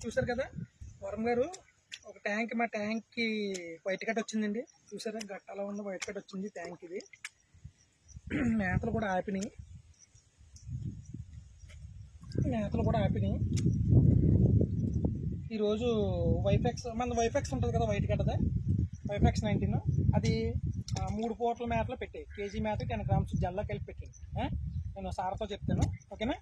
చూసారు కదా వరం గారు ఒక ట్యాంక్, మా ట్యాంక్కి వైట్ కట్ వచ్చిందండి. చూసారా గట్ట అలా ఉన్న వైట్ కట్ వచ్చింది ట్యాంక్. ఇది మేతలు కూడా ఆపినాయి, ఈరోజు వైఫెక్స్, మన వైఫెక్స్ ఉంటుంది కదా వైట్ కట్టదా, వైఫెక్స్ 19 అది 3 పూటల మేతలో పెట్టాయి. కేజీ మేత 10 grams జల్లా కలిపి పెట్టండి. నేను సార్తో చెప్తాను, ఓకేనా?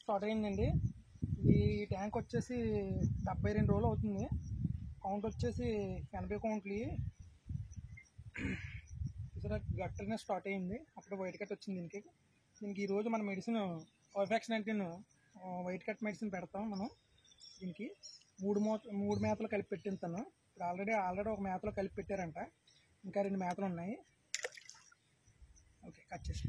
స్టార్ట్ అయిందండి. ఈ ట్యాంక్ వచ్చేసి 72 రోజులు అవుతుంది. కౌంట్ వచ్చేసి 80 కౌంట్లు. చూసారా గట్టనే స్టార్ట్ అయింది, అప్పుడు వైట్ కట్ వచ్చింది దీనికి ఈరోజు మన మెడిసిన్ వైఫెక్స్ 19 వైట్ కట్ మెడిసిన్ పెడతాం మనం. దీనికి 3 మేతలు కలిపి పెట్టింతాను. ఇప్పుడు ఆల్రెడీ ఒక మేతలో కలిపి పెట్టారంట, ఇంకా 2 మేతలు ఉన్నాయి. ఓకే, కట్ చేసి